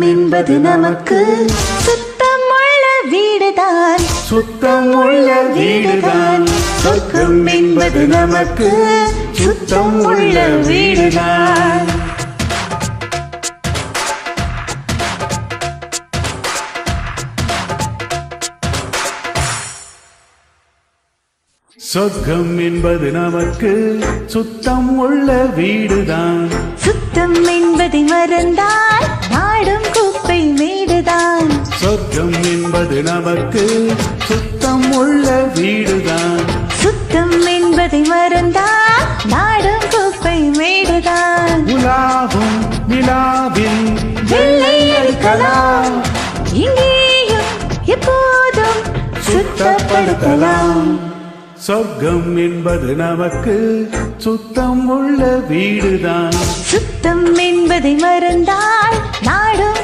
என்பது நமக்கு சுத்தமுள்ள வீடுதான். சுத்தமுள்ள வீடுதான். சொர்க்கம் என்பது நமக்கு சுத்தமுள்ள வீடுதான். சொர்க்கம் என்பது நமக்கு சுத்தம் உள்ள வீடுதான். சுத்தம் என்பதை மறந்தால் நாடும் குப்பை மேடுதான். சொர்க்கம் என்பது நமக்கு சுத்தம் உள்ள வீடுதான். சுத்தம் என்பதை மறந்தால் நாடும் குப்பை மேடுதான். உலாவும் நிலாவில் வெள்ளை அடிக்கலாம், இங்கேயும் எப்போதும் சுத்தப்படுத்தலாம். சொர்க்கம் என்பது நமக்கு சுத்தம் உள்ள வீடுதான். சுத்தம் என்பதை மறந்தால் நாடும்